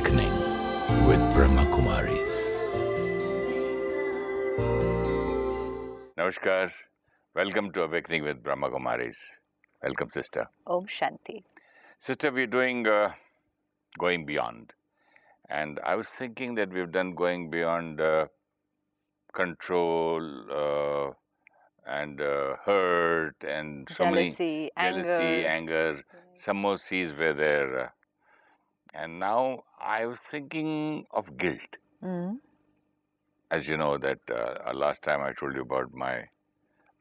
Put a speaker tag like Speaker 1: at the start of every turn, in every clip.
Speaker 1: Awakening with Brahma Kumaris.
Speaker 2: Namaskar. Welcome to Awakening with Brahma Kumaris. Welcome, sister.
Speaker 3: Om Shanti.
Speaker 2: Sister, we're doing Going Beyond. And I was thinking that we've done Going Beyond control and hurt and so
Speaker 3: Jealousy,
Speaker 2: many anger. Some more C's were there. And now I was thinking of guilt. As you know that last time I told you about my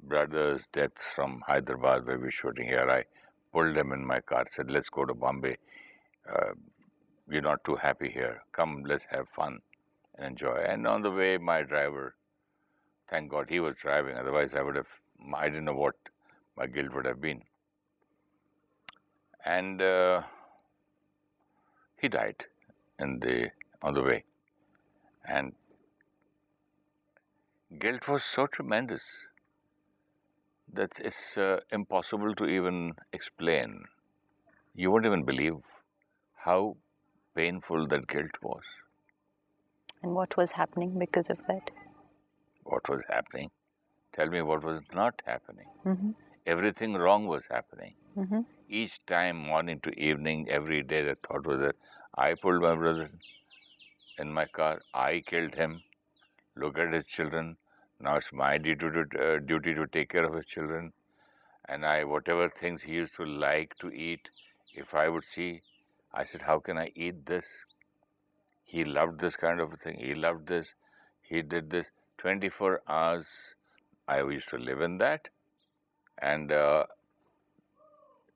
Speaker 2: brother's death from Hyderabad where we were shooting here. I pulled him in my car, said, let's go to Bombay. We're not too happy here. Come, let's have fun and enjoy. And on the way, my driver, thank God he was driving. Otherwise, I didn't know what my guilt would have been. And he died on the way. And guilt was so tremendous that it's impossible to even explain. You won't even believe how painful that guilt was.
Speaker 3: And what was happening because of that?
Speaker 2: What was happening? Tell me what was not happening. Everything wrong was happening. Each time, morning to evening, every day, the thought was that I pulled my brother in my car, I killed him, look at his children, now it's my duty to take care of his children. And whatever things he used to like to eat, if I would see, I said, how can I eat this? He loved this kind of a thing. He loved this. He did this. 24 hours, I used to live in that. And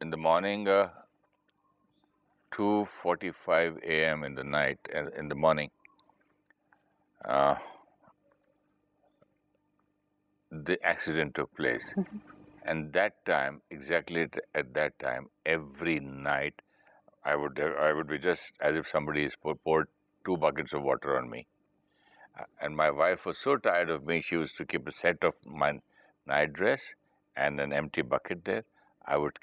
Speaker 2: in the morning, 2:45 a.m. in the night, in the morning, the accident took place. And that time, exactly at that time, every night, I would be just as if somebody has poured 2 buckets of water on me. And my wife was so tired of me, she used to keep a set of my night dress and an empty bucket there. I would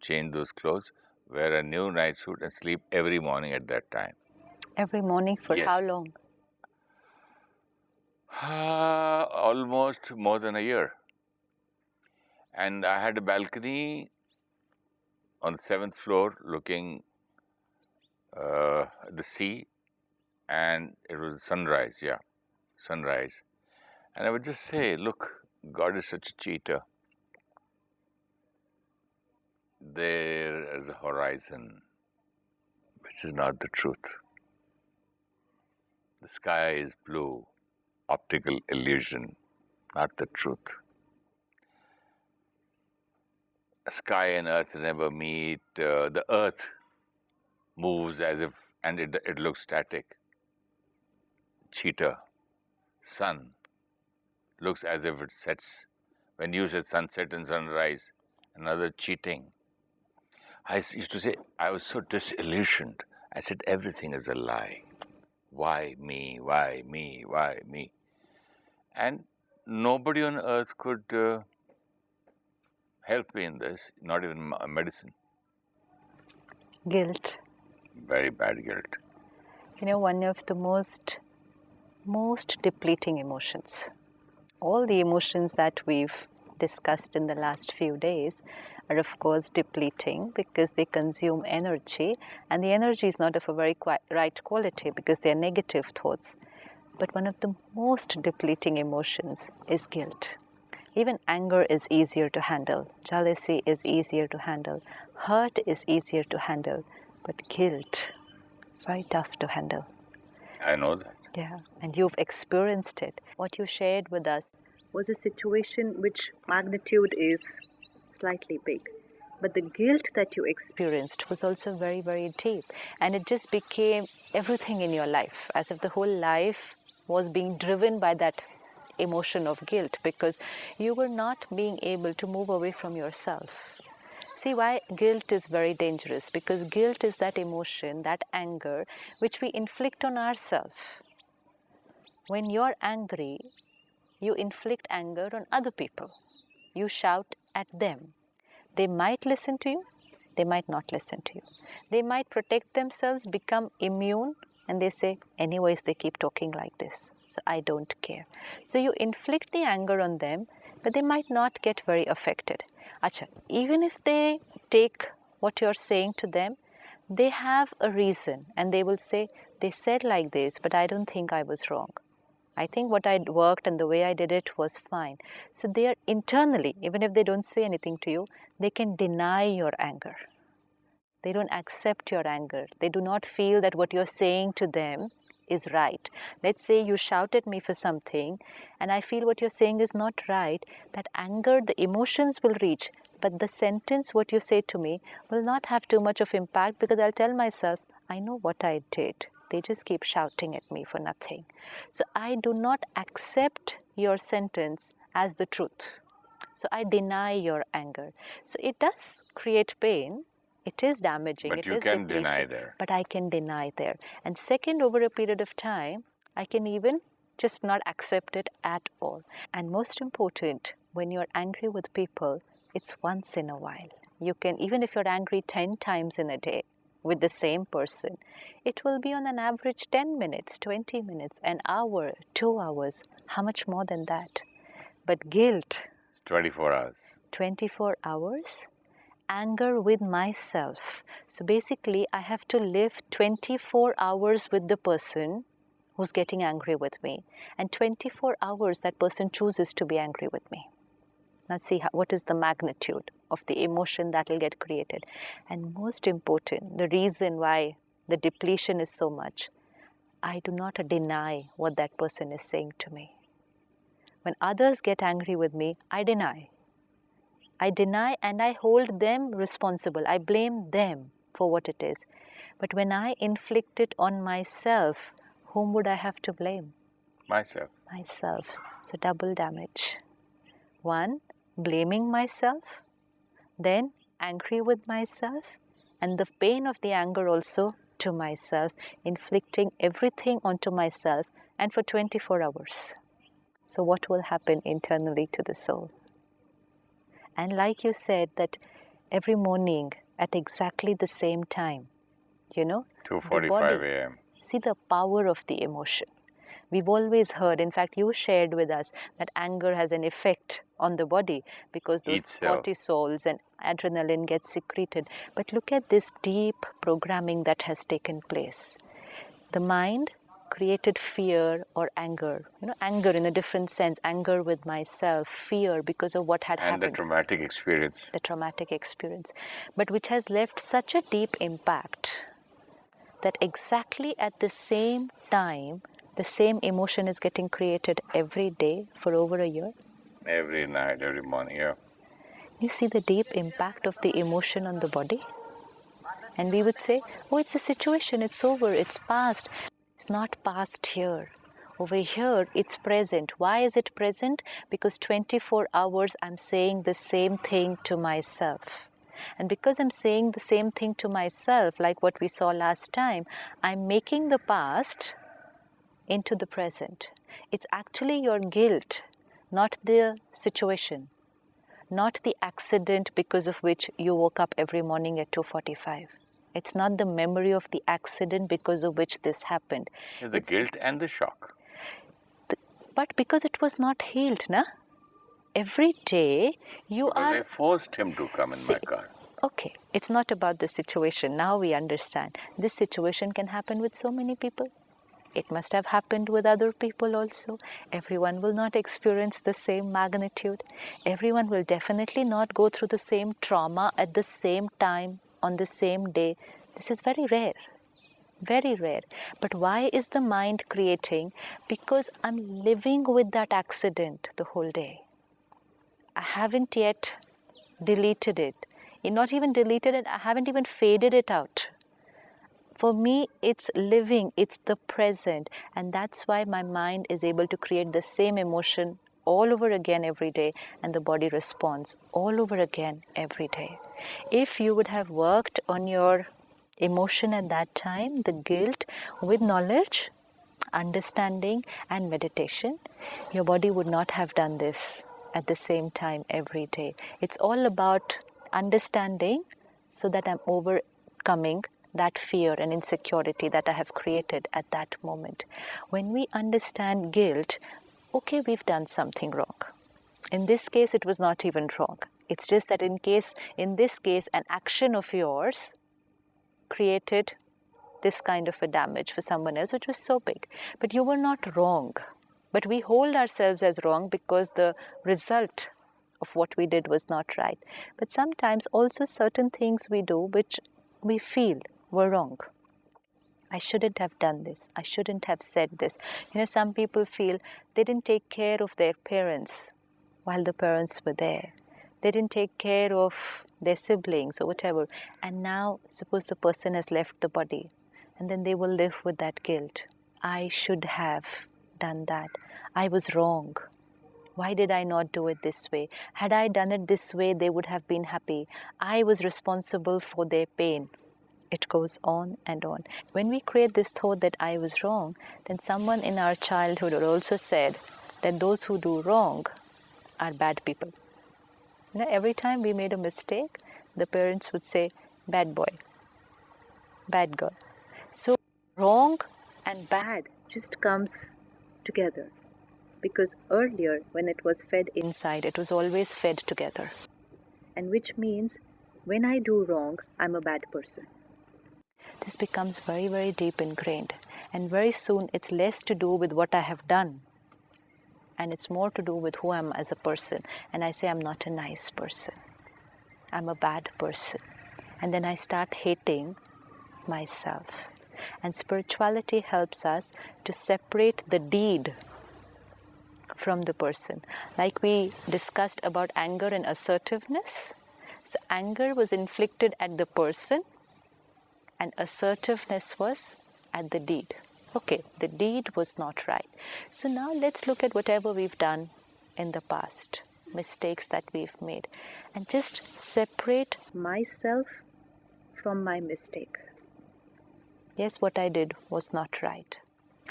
Speaker 2: change those clothes, wear a new night suit and sleep every morning at that time.
Speaker 3: Every morning for
Speaker 2: Yes.
Speaker 3: how long?
Speaker 2: Almost more than a year. And I had a balcony on the 7th floor looking at the sea, and it was sunrise. And I would just say, look, God is such a cheater. There is a horizon, which is not the truth. The sky is blue, optical illusion, not the truth. Sky and earth never meet. The earth moves as if, and it looks static. Cheater. Sun looks as if it sets. When you said sunset and sunrise, another cheating. I used to say, I was so disillusioned. I said, everything is a lie. Why me? Why me? Why me? And nobody on earth could help me in this, not even medicine.
Speaker 3: Guilt.
Speaker 2: Very bad guilt.
Speaker 3: You know, one of the most depleting emotions. All the emotions that we've discussed in the last few days are of course depleting because they consume energy, and the energy is not of a very right quality because they are negative thoughts. But one of the most depleting emotions is guilt. Even anger is easier to handle, jealousy is easier to handle, hurt is easier to handle, but guilt, very tough to handle.
Speaker 2: I know that.
Speaker 3: Yeah, and you've experienced it. What you shared with us was a situation which magnitude is slightly big. But the guilt that you experienced was also very, very deep. And it just became everything in your life, as if the whole life was being driven by that emotion of guilt because you were not being able to move away from yourself. See why guilt is very dangerous, because guilt is that emotion, that anger, which we inflict on ourselves. When you're angry, you inflict anger on other people. You shout at them. They might listen to you, they might not listen to you. They might protect themselves, become immune, and they say, anyways, they keep talking like this, so I don't care. So you inflict the anger on them, but they might not get very affected. Acha, even if they take what you're saying to them, they have a reason, and they will say, they said like this, but I don't think I was wrong. I think what I worked and the way I did it was fine. So they are internally, even if they don't say anything to you, they can deny your anger. They don't accept your anger. They do not feel that what you're saying to them is right. Let's say you shout at me for something and I feel what you're saying is not right. That anger, the emotions will reach, but the sentence, what you say to me, will not have too much of impact, because I'll tell myself, I know what I did. They just keep shouting at me for nothing. So I do not accept your sentence as the truth. So I deny your anger. So it does create pain. It is damaging.
Speaker 2: But
Speaker 3: it
Speaker 2: you
Speaker 3: is
Speaker 2: can
Speaker 3: depleting,
Speaker 2: deny there.
Speaker 3: But I can deny there. And second, over a period of time, I can even just not accept it at all. And most important, when you're angry with people, it's once in a while. You can, even if you're angry 10 times in a day with the same person, it will be on an average 10 minutes, 20 minutes, an hour, 2 hours. How much more than that? But guilt,
Speaker 2: It's 24 hours.
Speaker 3: 24 hours. Anger with myself. So basically, I have to live 24 hours with the person who's getting angry with me. And 24 hours that person chooses to be angry with me. Now see what is the magnitude of the emotion that will get created. And most important, the reason why the depletion is so much, I do not deny what that person is saying to me. When others get angry with me, I deny. I deny and I hold them responsible. I blame them for what it is. But when I inflict it on myself, whom would I have to blame?
Speaker 2: Myself.
Speaker 3: Myself. So double damage. One, blaming myself, then angry with myself, and the pain of the anger also to myself, inflicting everything onto myself, and for 24 hours. So what will happen internally to the soul? And like you said, that every morning at exactly the same time, the
Speaker 2: 2:45
Speaker 3: body,
Speaker 2: a.m.
Speaker 3: see the power of the emotion. We've always heard, in fact, you shared with us that anger has an effect on the body because those
Speaker 2: Each cell.
Speaker 3: cortisols and adrenaline get secreted. But look at this deep programming that has taken place. The mind created fear or anger. Anger in a different sense, anger with myself, fear because of what had happened.
Speaker 2: And the traumatic experience.
Speaker 3: The traumatic experience. But which has left such a deep impact that exactly at the same time, the same emotion is getting created every day for over a year.
Speaker 2: Every night, every morning, yeah.
Speaker 3: You see the deep impact of the emotion on the body? And we would say, oh, it's a situation, it's over, it's past. It's not past here. Over here, it's present. Why is it present? Because 24 hours I'm saying the same thing to myself. And because I'm saying the same thing to myself, like what we saw last time, I'm making the past into the present. It's actually your guilt, not the situation, not the accident because of which you woke up every morning at 2:45. It's not the memory of the accident because of which this happened.
Speaker 2: The guilt and the shock.
Speaker 3: But because it was not healed, na? Every day you
Speaker 2: because
Speaker 3: are...
Speaker 2: they forced him to come in my car.
Speaker 3: Okay, it's not about the situation. Now we understand. This situation can happen with so many people. It must have happened with other people also. Everyone will not experience the same magnitude. Everyone will definitely not go through the same trauma at the same time, on the same day. This is very rare. Very rare. But why is the mind creating? Because I'm living with that accident the whole day. I haven't yet deleted it. Not even deleted it, I haven't even faded it out. For me, it's living, it's the present. And that's why my mind is able to create the same emotion all over again every day, and the body responds all over again every day. If you would have worked on your emotion at that time, the guilt, with knowledge, understanding and meditation, your body would not have done this at the same time every day. It's all about understanding so that I'm overcoming that fear and insecurity that I have created at that moment. When we understand guilt, okay, we've done something wrong. In this case, it was not even wrong. It's just that in this case, an action of yours created this kind of a damage for someone else, which was so big. But you were not wrong. But we hold ourselves as wrong because the result of what we did was not right. But sometimes also certain things we do which we feel were wrong. I shouldn't have done this. I shouldn't have said this. Some people feel they didn't take care of their parents while the parents were there. They didn't take care of their siblings or whatever. And now, suppose the person has left the body, and then they will live with that guilt. I should have done that. I was wrong. Why did I not do it this way? Had I done it this way, they would have been happy. I was responsible for their pain. It goes on and on. When we create this thought that I was wrong, then someone in our childhood also said that those who do wrong are bad people. Every time we made a mistake, the parents would say, bad boy, bad girl. So wrong and bad just comes together. Because earlier, when it was fed inside, it was always fed together. And which means, when I do wrong, I'm a bad person. This becomes very, very deep ingrained. And very soon, it's less to do with what I have done. And it's more to do with who I am as a person. And I say, I'm not a nice person. I'm a bad person. And then I start hating myself. And spirituality helps us to separate the deed from the person. Like we discussed about anger and assertiveness. So anger was inflicted at the person and assertiveness was at the deed. Okay, the deed was not right. So now let's look at whatever we've done in the past, mistakes that we've made, and just separate myself from my mistake. Yes, what I did was not right.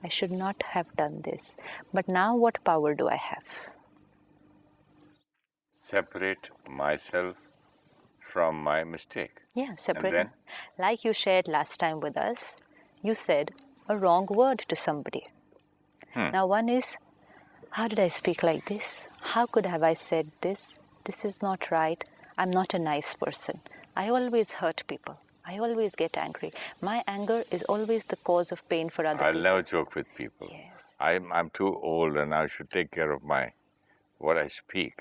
Speaker 3: I should not have done this. But now what power do I have?
Speaker 2: Separate myself from my mistake.
Speaker 3: Yeah, separate.
Speaker 2: And then?
Speaker 3: Like you shared last time with us, you said a wrong word to somebody. Now one is, how did I speak like this? How could have I said this? This is not right. I'm not a nice person. I always hurt people. I always get angry. My anger is always the cause of pain for other people.
Speaker 2: I'll never joke with people.
Speaker 3: Yes.
Speaker 2: I'm too old and I should take care of what I speak.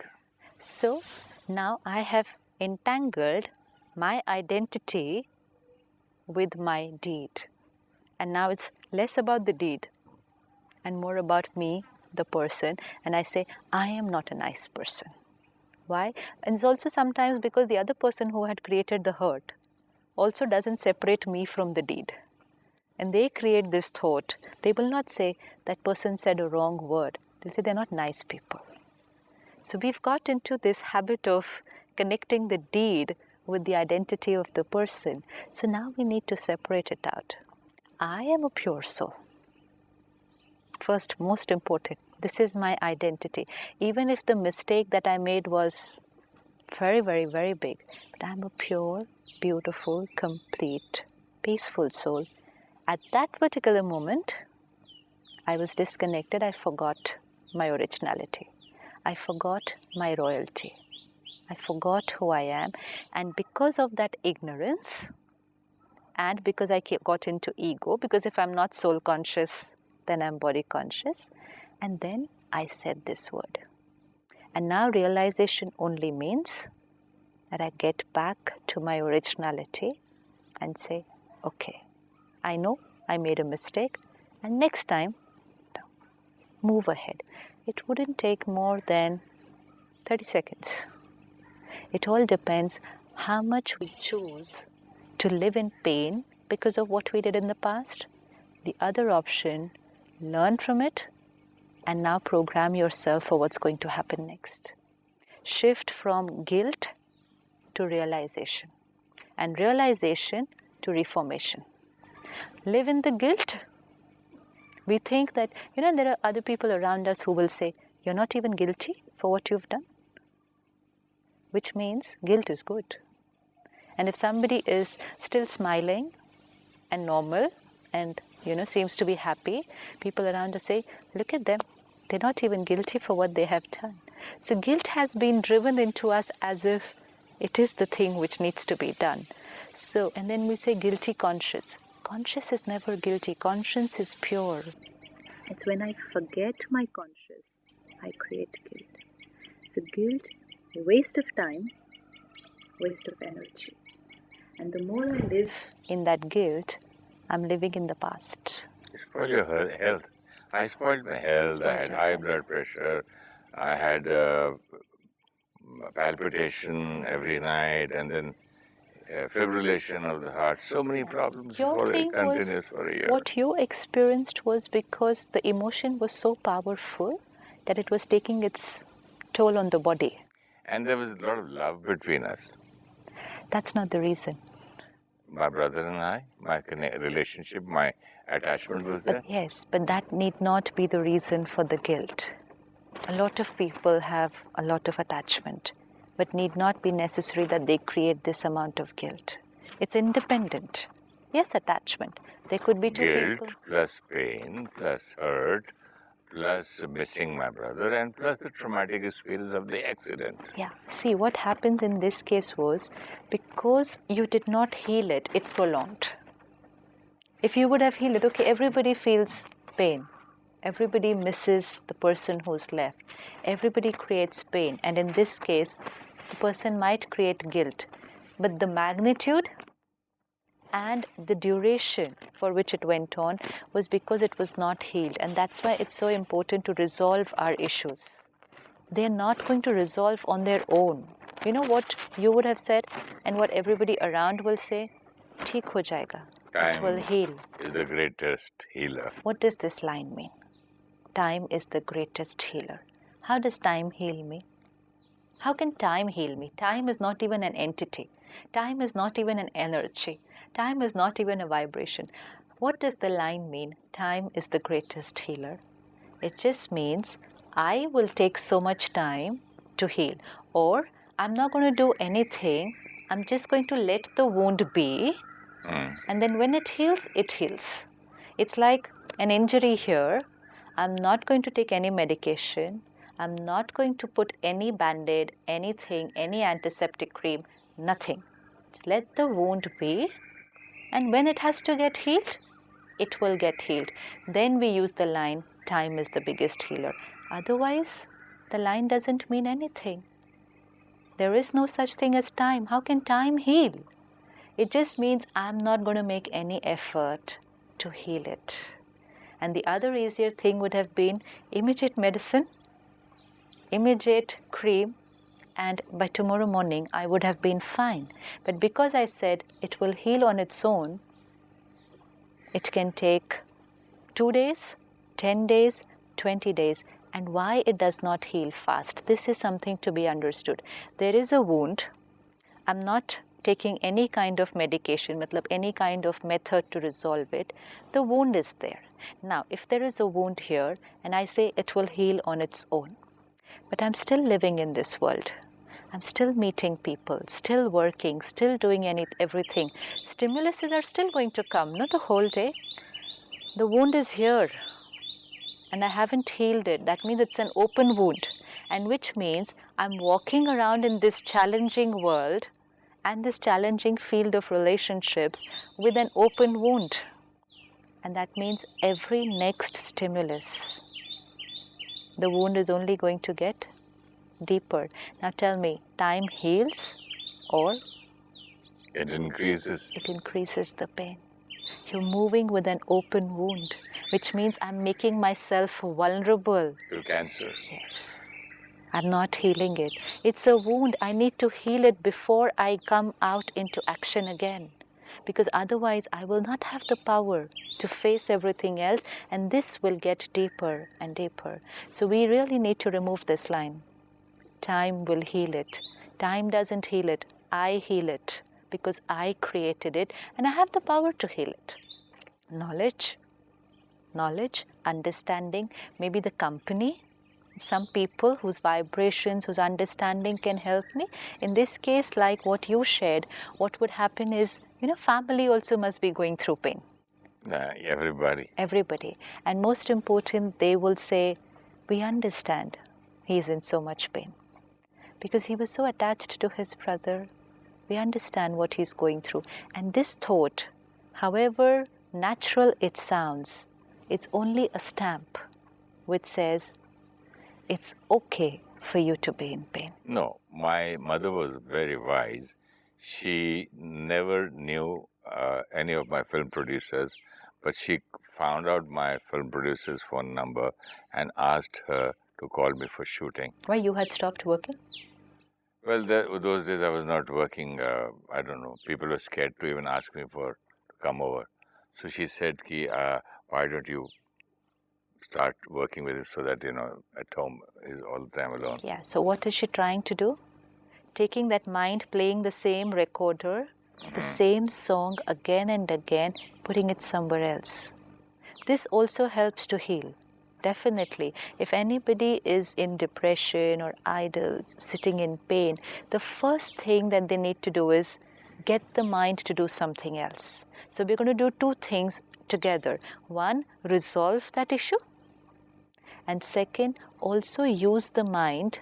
Speaker 3: So now I have entangled my identity with my deed. And now it's less about the deed and more about me, the person. And I say, I am not a nice person. Why? And it's also sometimes because the other person who had created the hurt also doesn't separate me from the deed. And they create this thought. They will not say that person said a wrong word. They'll say they're not nice people. So we've got into this habit of connecting the deed with the identity of the person. So now we need to separate it out. I am a pure soul. First, most important, this is my identity. Even if the mistake that I made was very, very, very big, but I'm a pure, beautiful, complete, peaceful soul. At that particular moment, I was disconnected. I forgot my originality. I forgot my royalty. I forgot who I am. And because of that ignorance, and because I got into ego, because if I'm not soul conscious, then I'm body conscious. And then I said this word. And now realization only means that I get back to my originality and say, okay, I know I made a mistake, and next time, move ahead. It wouldn't take more than 30 seconds. It all depends how much we choose to live in pain because of what we did in the past. The other option, learn from it and now program yourself for what's going to happen next. Shift from guilt to realization, and realization to reformation. Live in the guilt. We think that, there are other people around us who will say, you're not even guilty for what you've done. Which means guilt is good. And if somebody is still smiling and normal and, seems to be happy, people around us say, look at them, they're not even guilty for what they have done. So guilt has been driven into us as if it is the thing which needs to be done. So, and then we say guilty conscious. Conscious is never guilty. Conscience is pure. It's when I forget my conscious, I create guilt. So guilt, waste of time, waste of energy. And the more I live in that guilt, I'm living in the past.
Speaker 2: You spoil your health. I spoiled my health. I had high blood pressure. I had palpitation every night, and then fibrillation of the heart. So many problems
Speaker 3: Your thing
Speaker 2: continuous for a year.
Speaker 3: What you experienced was because the emotion was so powerful that it was taking its toll on the body.
Speaker 2: And there was a lot of love between us.
Speaker 3: That's not the reason.
Speaker 2: My brother and I, my relationship, my attachment was there.
Speaker 3: But that need not be the reason for the guilt. A lot of people have a lot of attachment, but need not be necessary that they create this amount of guilt. It's independent. Yes, attachment. There could be two
Speaker 2: Guilt
Speaker 3: people.
Speaker 2: plus pain plus hurt plus missing my brother and plus the traumatic experience of the accident.
Speaker 3: Yeah. See, what happens in this case was because you did not heal it, it prolonged. If you would have healed it, okay, everybody feels pain. Everybody misses the person who's left. Everybody creates pain. And in this case, the person might create guilt. But the magnitude and the duration for which it went on was because it was not healed. And that's why it's so important to resolve our issues. They're not going to resolve on their own. You know what you would have said and what everybody around will say? Theek ho jayega. It will heal.
Speaker 2: Is the greatest healer.
Speaker 3: What does this line mean? Time is the greatest healer. How does time heal me? How can time heal me? Time is not even an entity. Time is not even an energy. Time is not even a vibration. What does the line mean? Time is the greatest healer. It just means I will take so much time to heal. Or I'm not going to do anything. I'm just going to let the wound be. And then when it heals, it heals. It's like an injury here. I'm not going to take any medication. I'm not going to put any band-aid, anything, any antiseptic cream, nothing. Just let the wound be. And when it has to get healed, it will get healed. Then we use the line, time is the biggest healer. Otherwise, the line doesn't mean anything. There is no such thing as time. How can time heal? It just means I'm not going to make any effort to heal it. And the other easier thing would have been immediate medicine, immediate cream, and by tomorrow morning I would have been fine. But because I said it will heal on its own, it can take 2 days, 10 days, 20 days. And why it does not heal fast? This is something to be understood. There is a wound. I'm not taking any kind of medication, any kind of method to resolve it. The wound is there. Now, if there is a wound here and I say it will heal on its own, but I'm still living in this world. I'm still meeting people, still working, still doing everything. Stimuluses are still going to come, not the whole day. The wound is here and I haven't healed it. That means it's an open wound, and which means I'm walking around in this challenging world and this challenging field of relationships with an open wound. And that means every next stimulus, the wound is only going to get deeper. Now tell me, time heals or?
Speaker 2: It increases.
Speaker 3: It increases the pain. You're moving with an open wound, which means I'm making myself vulnerable
Speaker 2: to cancer.
Speaker 3: Yes. I'm not healing it. It's a wound. I need to heal it before I come out into action again. Because otherwise I will not have the power to face everything else, and this will get deeper and deeper. So we really need to remove this line. Time will heal it. Time doesn't heal it. I heal it because I created it and I have the power to heal it. Knowledge, understanding, maybe the company, some people whose vibrations, whose understanding can help me. In this case, like what you shared, what would happen is Family also must be going through pain.
Speaker 2: Everybody.
Speaker 3: Everybody. And most important, they will say, we understand he is in so much pain. Because he was so attached to his brother, we understand what he's going through. And this thought, however natural it sounds, it's only a stamp which says, it's okay for you to be in pain.
Speaker 2: No, my mother was very wise. She never knew any of my film producers, but she found out my film producer's phone number and asked her to call me for shooting.
Speaker 3: Why, you had stopped working?
Speaker 2: Well, those days I was not working. I don't know. People were scared to even ask me to come over. So she said, why don't you start working with it so that, at home is all the time alone.
Speaker 3: Yeah, so what is she trying to do? Taking that mind, playing the same recorder, the same song again and again, putting it somewhere else. This also helps to heal. Definitely. If anybody is in depression or idle, sitting in pain, the first thing that they need to do is get the mind to do something else. So we're going to do two things together. One, resolve that issue. And second, also use the mind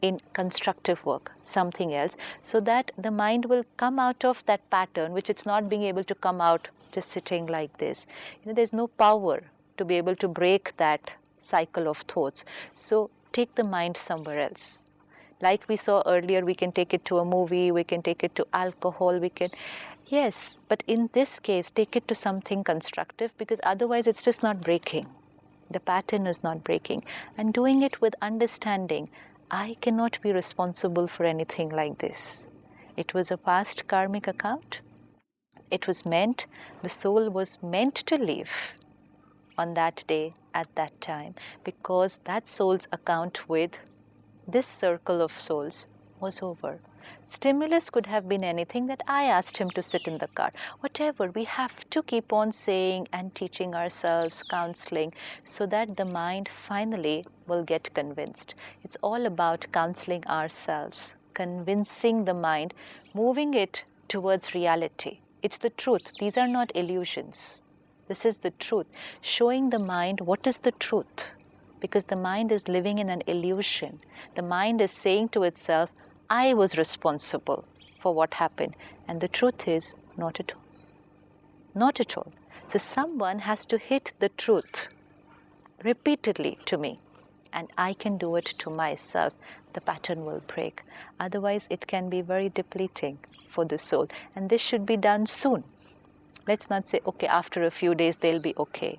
Speaker 3: in constructive work, something else, so that the mind will come out of that pattern which it's not being able to come out just sitting like this. There's no power to be able to break that cycle of thoughts. So take the mind somewhere else. Like we saw earlier, we can take it to a movie, we can take it to alcohol, yes, but in this case, take it to something constructive, because otherwise it's just not breaking. The pattern is not breaking. And doing it with understanding, I cannot be responsible for anything like this. It was a past karmic account. It was meant, the soul was meant to live on that day at that time, because that soul's account with this circle of souls was over. Stimulus could have been anything, that I asked him to sit in the car. Whatever, we have to keep on saying and teaching ourselves, counseling, so that the mind finally will get convinced. It's all about counseling ourselves, convincing the mind, moving it towards reality. It's the truth. These are not illusions. This is the truth. Showing the mind what is the truth. Because the mind is living in an illusion. The mind is saying to itself, I was responsible for what happened. And the truth is, not at all. Not at all. So someone has to hit the truth repeatedly to me. And I can do it to myself. The pattern will break. Otherwise, it can be very depleting for the soul. And this should be done soon. Let's not say, okay, after a few days, they'll be okay.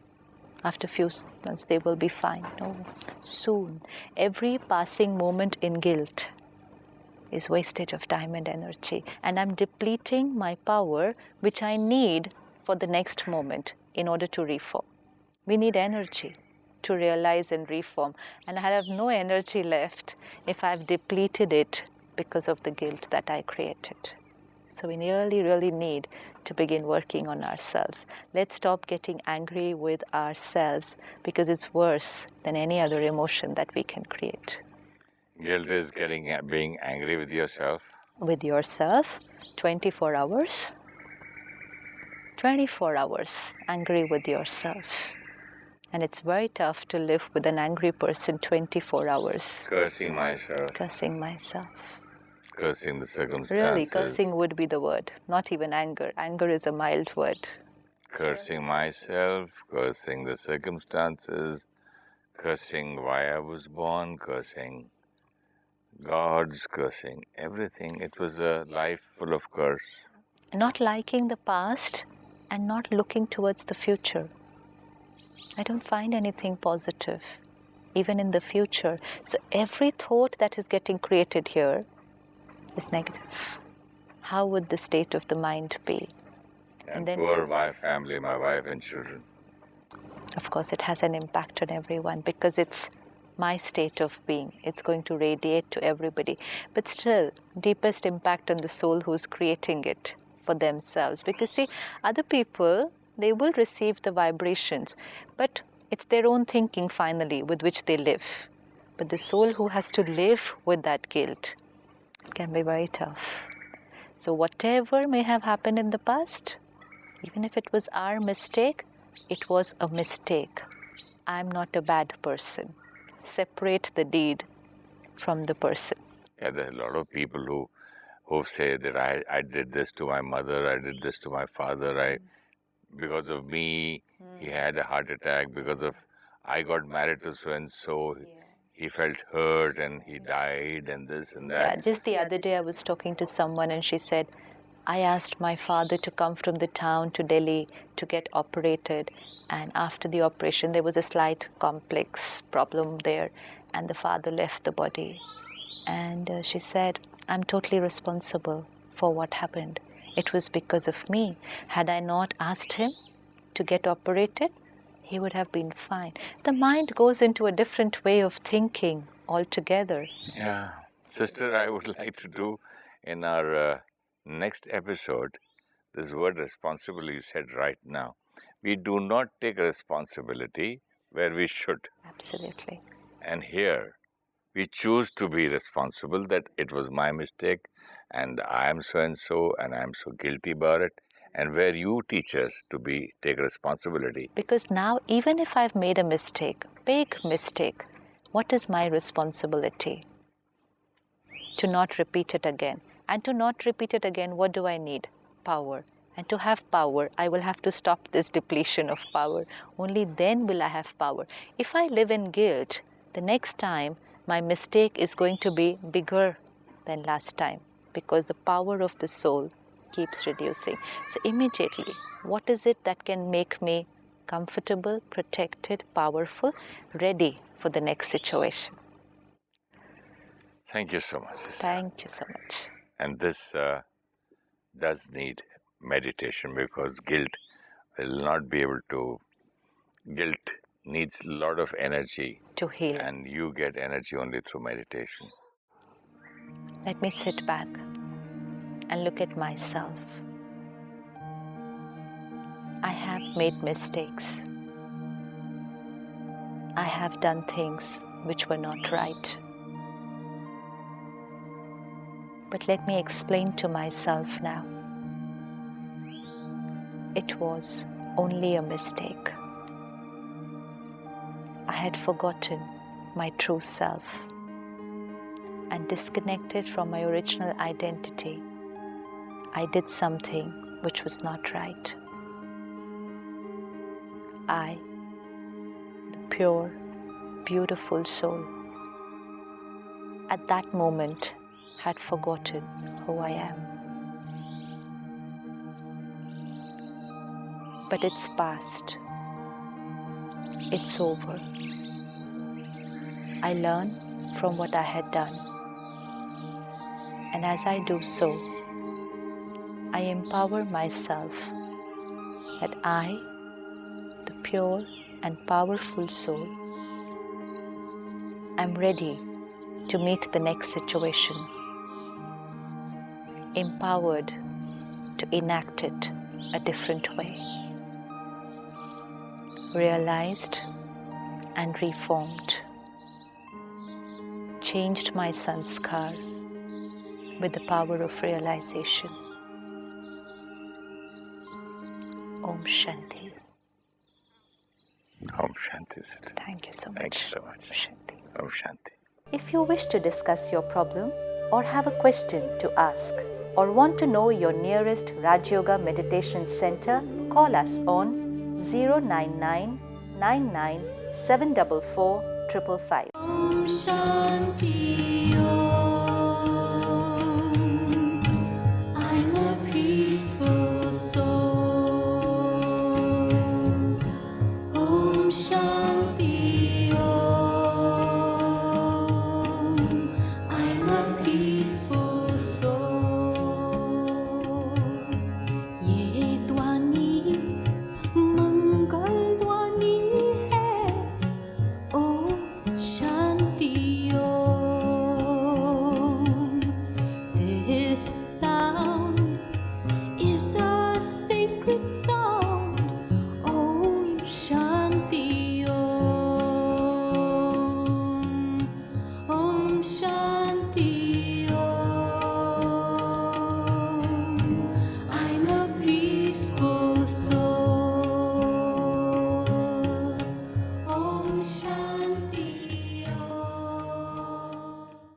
Speaker 3: After a few months, they will be fine. No, soon. Every passing moment in guilt is wastage of time and energy. And I'm depleting my power, which I need for the next moment in order to reform. We need energy to realize and reform. And I have no energy left if I've depleted it because of the guilt that I created. So we really, really need to begin working on ourselves. Let's stop getting angry with ourselves, because it's worse than any other emotion that we can create.
Speaker 2: Guilt is being angry with yourself.
Speaker 3: With yourself, 24 hours. 24 hours angry with yourself. And it's very tough to live with an angry person 24 hours.
Speaker 2: Cursing myself.
Speaker 3: Cursing myself.
Speaker 2: Cursing the circumstances.
Speaker 3: Really, cursing would be the word, not even anger. Anger is a mild word.
Speaker 2: Cursing myself, cursing the circumstances, cursing why I was born, cursing God's, cursing everything. It was a life full of curse.
Speaker 3: Not liking the past and not looking towards the future. I don't find anything positive, even in the future. So every thought that is getting created here is negative. How would the state of the mind be?
Speaker 2: And then poor my family, my wife and children.
Speaker 3: Of course, it has an impact on everyone, because it's my state of being. It's going to radiate to everybody. But still, deepest impact on the soul who's creating it for themselves. Because see, other people, they will receive the vibrations, but it's their own thinking finally with which they live. But the soul who has to live with that guilt, it can be very tough. So whatever may have happened in the past, even if it was our mistake, it was a mistake. I'm not a bad person. Separate the deed from the person.
Speaker 2: Yeah, there are a lot of people who say that I did this to my mother, I did this to my father, because of me, he had a heart attack, because of I got married to so and so, he felt hurt and he died and this and that.
Speaker 3: Yeah, just the other day I was talking to someone and she said, I asked my father to come from the town to Delhi to get operated, and after the operation there was a slight complex problem there and the father left the body. And she said, I'm totally responsible for what happened. It was because of me. Had I not asked him to get operated, he would have been fine. The mind goes into a different way of thinking altogether.
Speaker 2: Yeah. Sister, I would like to do in our next episode, this word responsible you said right now. We do not take responsibility where we should.
Speaker 3: Absolutely.
Speaker 2: And here, we choose to be responsible that it was my mistake and I am so and so and I am so guilty about it. And where you teach us to take responsibility.
Speaker 3: Because now, even if I've made a mistake, big mistake, what is my responsibility? To not repeat it again. And to not repeat it again, what do I need? Power. And to have power, I will have to stop this depletion of power. Only then will I have power. If I live in guilt, the next time my mistake is going to be bigger than last time, because the power of the soul keeps reducing. So immediately, what is it that can make me comfortable, protected, powerful, ready for the next situation?
Speaker 2: Thank you so much, sister.
Speaker 3: Thank you so much.
Speaker 2: And this does need meditation, because guilt will not be able to. Guilt needs a lot of energy
Speaker 3: To heal.
Speaker 2: and you get energy only through meditation.
Speaker 3: Let me sit back and look at myself. I have made mistakes. I have done things which were not right. But let me explain to myself now. It was only a mistake. I had forgotten my true self and disconnected from my original identity. I did something which was not right. I, the pure, beautiful soul, at that moment had forgotten who I am. But it's past. It's over. I learn from what I had done. And as I do so, I empower myself that I, the pure and powerful soul, am ready to meet the next situation, empowered to enact it a different way, realized and reformed, changed my sanskar with the power of realization. Om Shanti.
Speaker 2: Om Shanti, sister.
Speaker 3: Thank you so much.
Speaker 2: Thank you so much.
Speaker 3: Shanti.
Speaker 2: Om Shanti.
Speaker 3: If you wish to discuss your problem or have a question to ask or want to know your nearest Rajyoga Meditation Center, call us on 099 99 744 555.
Speaker 4: Om Shanti Om. I'm a peaceful soul. Om Shanti.